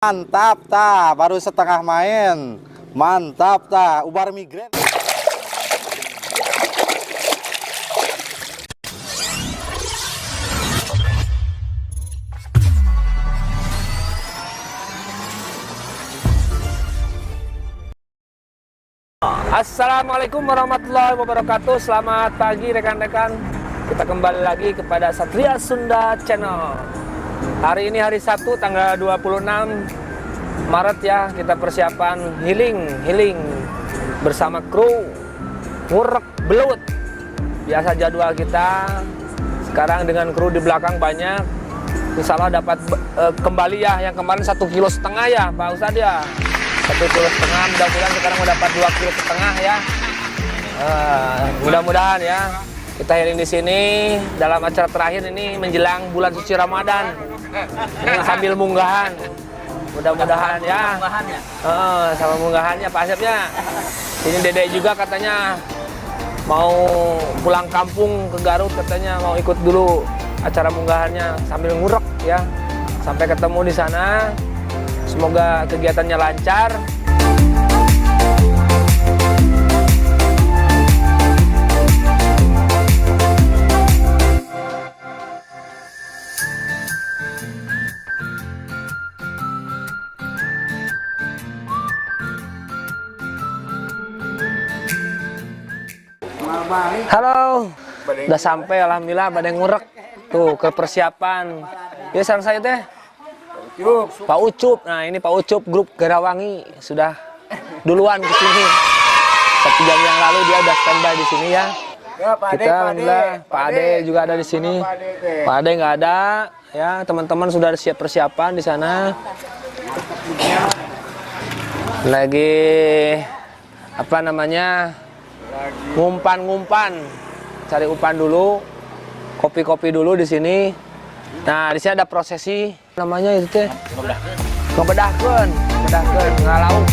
Mantap ta, baru setengah main. Mantap ta, ubar migrain. Assalamualaikum warahmatullahi wabarakatuh. Selamat pagi rekan-rekan. Kita kembali lagi kepada Satria Sunda Channel. Hari ini hari Sabtu tanggal 26 Maret ya. Kita persiapan healing bersama kru ngurek belut. Biasa jadwal kita. Sekarang dengan kru di belakang banyak. Insya Allah dapat kembali ya. Yang kemarin 1,5 kilo ya Pak Ustadz ya. 1,5 kilo, mudah-mudahan sekarang mau dapat 2,5 kilo ya. Mudah-mudahan ya. Kita healing di sini dalam acara terakhir ini menjelang bulan suci Ramadan. Ini sambil munggahan. Mudah-mudahan ya. Sama munggahannya Pak Asepnya. Ini Dedek juga katanya mau pulang kampung ke Garut, katanya mau ikut dulu acara munggahannya sambil ngurek ya. Sampai ketemu di sana. Semoga kegiatannya lancar. Halo, udah sampai alhamdulillah pada ngurek tuh ke persiapan. Ya sang saya teh. Pak Ucup, nah ini Pak Ucup grup Garawangi sudah duluan ke sini. 1 jam yang lalu dia udah standby di sini ya. Kita alhamdulillah Pak Ade juga ada di sini. Pak Ade nggak ada ya, teman-teman sudah siap persiapan di sana. Lagi apa namanya? Ngumpan, cari umpan dulu, kopi-kopi dulu di sini. Nah, di sini ada prosesi namanya itu teh. Ngebedahkeun ngalaung.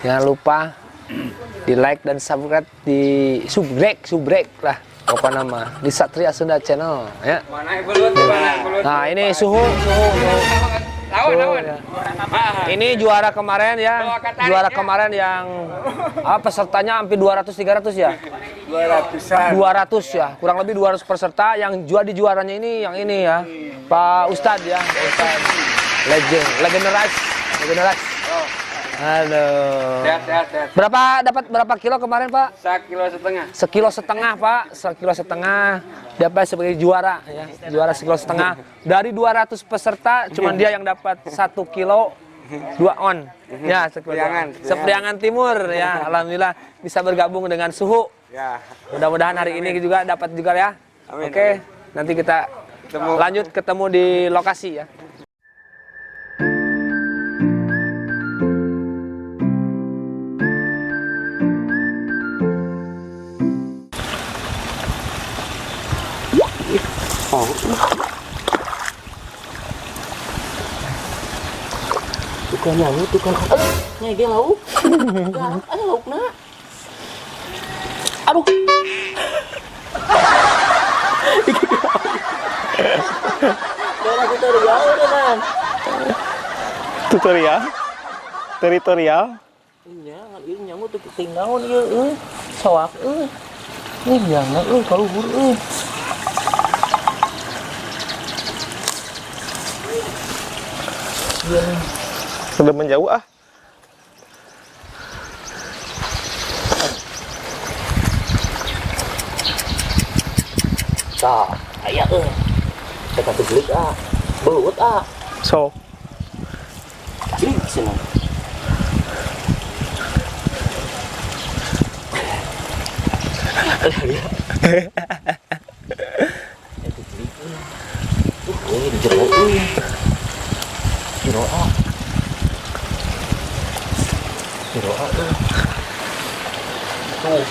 Jangan lupa di like dan subscribe di subrek lah pokoknya nama di Satria Sunda Channel ya. Nah, ini suhu. Ya. Ini juara kemarin ya, juara kemarin yang pesertanya hampir 200-300 ya. 200 ya, kurang lebih 200 peserta. Yang juaranya ini yang ini ya, Pak Ustadz ya, Ustadz legendaris. Aduh. Sehat. Berapa kilo kemarin Pak? 1,5 kilo. 1,5 kilo Pak, 1,5 kilo. Dapat sebagai juara ya, juara 1,5 kilo. Dari 200 peserta, cuman dia yang dapat 1 kilo 2 on. Ya, Sepriangan Timur ya. Alhamdulillah bisa bergabung dengan Suhu. Ya. Mudah-mudahan hari ini juga dapat juga ya. Amin. Oke, nanti kita lanjut ketemu di lokasi ya. Tukang nyanyi, nyege lauk. Ayo lauk na. Aduh. Tutorial? Teritorial? Iya, ieu nyangu teu ting naon ieu sawak Ih, jangan kaluhur Sudah menjauh ah. Tah, aya teka teglik beut So. Glik cenah. Di jero tuh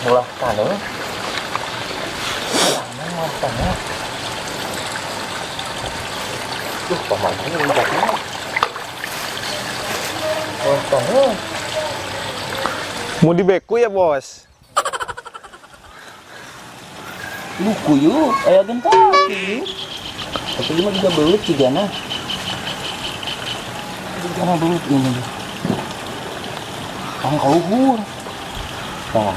mulah tanah pamannya udah Mau dibeku ya bos? Luku yuk, aya gen kaki. Tapi ini mah juga belut cigana. Cigana belut ini. Kang kaluhur. Tah.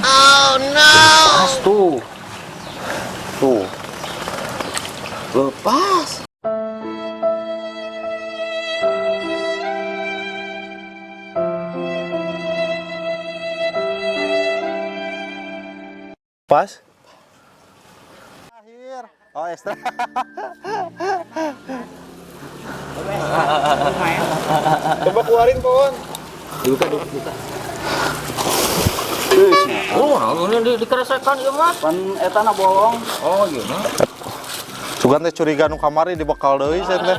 Oh no. Lepas tuh. Tuh. Lepas. Pas. Akhir. Oh, ekstra. Coba keluarin, Pon. Buka. Oh, ini dikeresekan ieu mah. Pan eta na bolong. Oh, ieu mah. Sugan teh curiga nu kamari dibekal deui sen teh.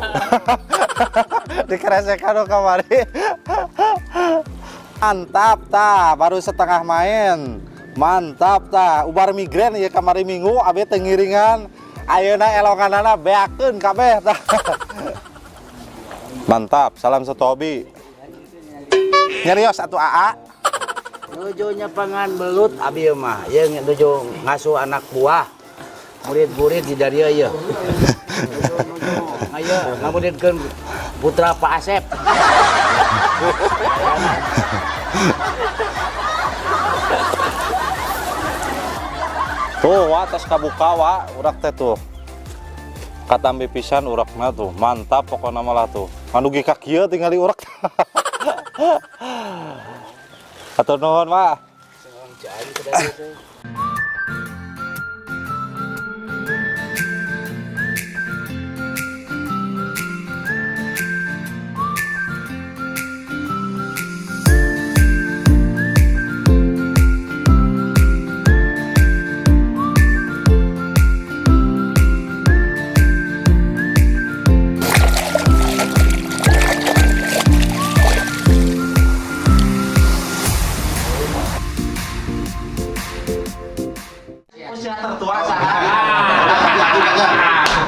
Dikeresekan nu kamari. Mantap tah, baru setengah main. Mantap tah, ubar migrain ieu kamari minggu abdi teu ngiringan. Ayeuna elonganana beakeun kabeh tah. Mantap, salam satu hobi. Nyarios atuh AA. Nujunya pangan belut abi mah, yang nuju ngasuh anak buah, murid-murid di dari ya. Ayo ngamuridkeun putra Pak Asep. Tuh, wa tos kabuka wa, urak teh tuh. Katambi pisan urakna tuh, mantap pokokna malah tuh. Manugi ka kieu tingali urak. Atur nuhun, Pak.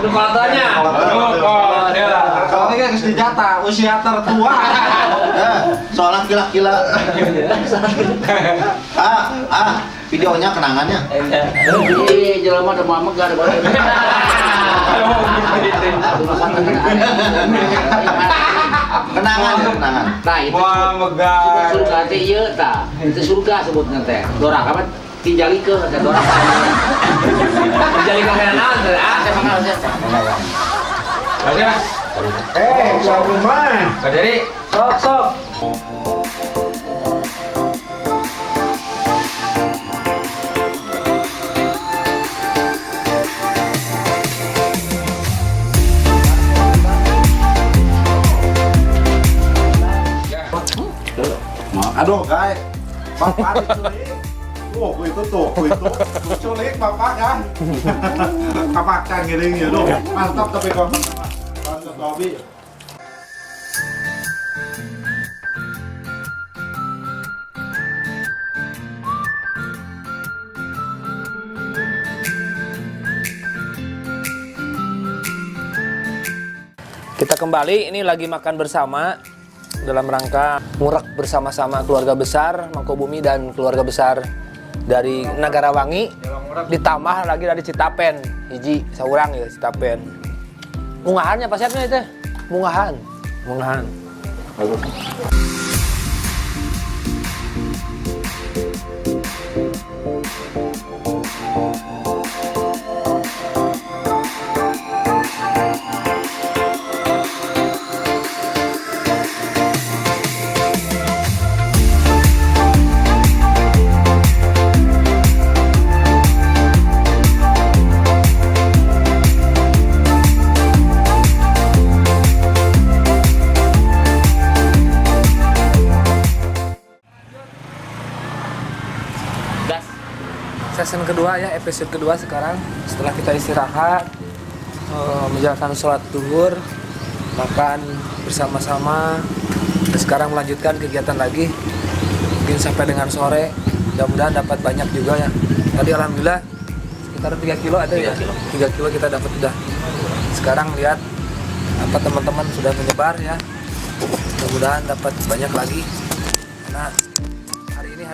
Lu fotonya. Kalau ini kan dijata usia tertua. Soalnya kila-kila. Videonya kenangannya. Ih, jelema da mama gak ada bareng. Kenangan. Nah, itu surga teh ieu tah. Itu surga sebutna teh. Dorak apa? Tinjalikeun teh dorak. Tinjalikeun kana naon teh? Saya mangal saya. Oke, Mas. Sabu mah. Jadi, sok. Aduh, guys. Bapak diculik. Tuh, itu. Diculik bapak kan. Kapakan giring ya, duh. Mantap tapi kok. Mantap hobi. Kita kembali, ini lagi makan bersama dalam rangka ngurak bersama-sama keluarga besar Mangkubumi dan keluarga besar dari Nagarawangi, ditambah lagi dari Citapen, hiji saurang ya Citapen. Mungahannya apa siapnya itu? Mungahan. Season kedua ya, episode kedua sekarang setelah kita istirahat, menjalankan sholat zuhur, makan bersama-sama, dan sekarang melanjutkan kegiatan lagi, mungkin sampai dengan sore, mudah-mudahan dapat banyak juga ya. Tadi alhamdulillah sekitar 3 kilo ada ya, 3 kilo kita dapat udah. Sekarang lihat apa teman-teman sudah menyebar ya, mudah-mudahan dapat banyak lagi. Karena hari ini hari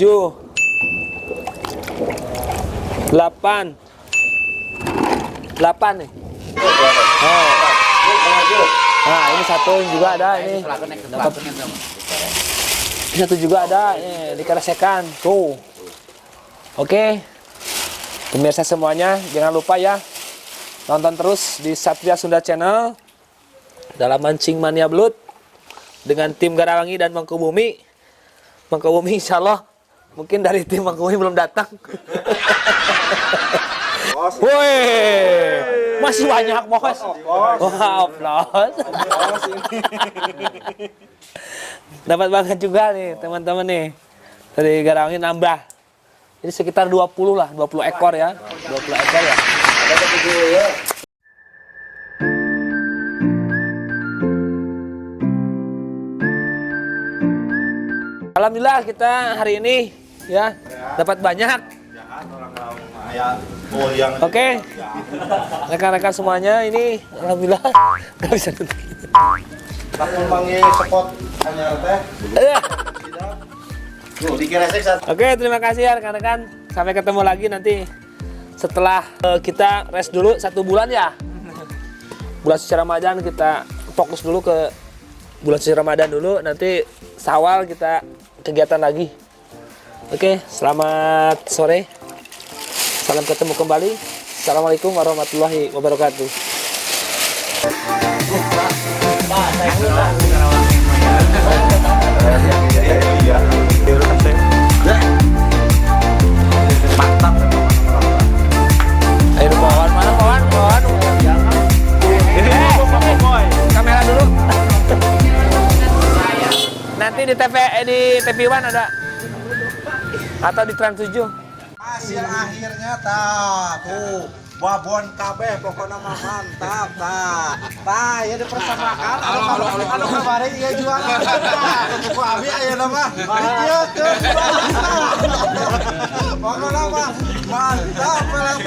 8 nih. Oh. Nah, ini satu juga ada ini. Ini satu juga ada, dikeresekan. Tuh. Oke. Pemirsa semuanya, jangan lupa ya nonton terus di Satria Sunda Channel dalam Mancing Mania Belut dengan tim Garawangi dan Mangkubumi. Mangkubumi insya Allah mungkin dari tim Mangkubumi belum datang. Woi, masih banyak bos. Wow, plus. Dapat banget juga nih teman-teman nih dari Garawangi nambah. Jadi sekitar 20 lah, 20 ekor ya. 20 ekor ya. Alhamdulillah kita hari ini ya dapat banyak. Oke. Rekan-rekan semuanya ini alhamdulillah nggak bisa nutup. Langsung manggil spot hanya teh. Oke, terima kasih ya rekan-rekan. Sampai ketemu lagi nanti setelah kita rest dulu 1 bulan ya. Bulan suci Ramadan kita fokus dulu ke bulan suci Ramadan dulu. Nanti Syawal kita kegiatan lagi. Oke, selamat sore. Salam ketemu kembali. Assalamualaikum warahmatullahi wabarakatuh. Ayo bawan mana bawan. Kamera dulu. Nanti di TV1 ada atau di Trans 7. Hasil akhirnya tuh babon kabeh pokoknya mah mantap ya dipersamakan anu kabari ieu jualan ku abi ayeuna mah ieu teh pokoknya mah mantap lah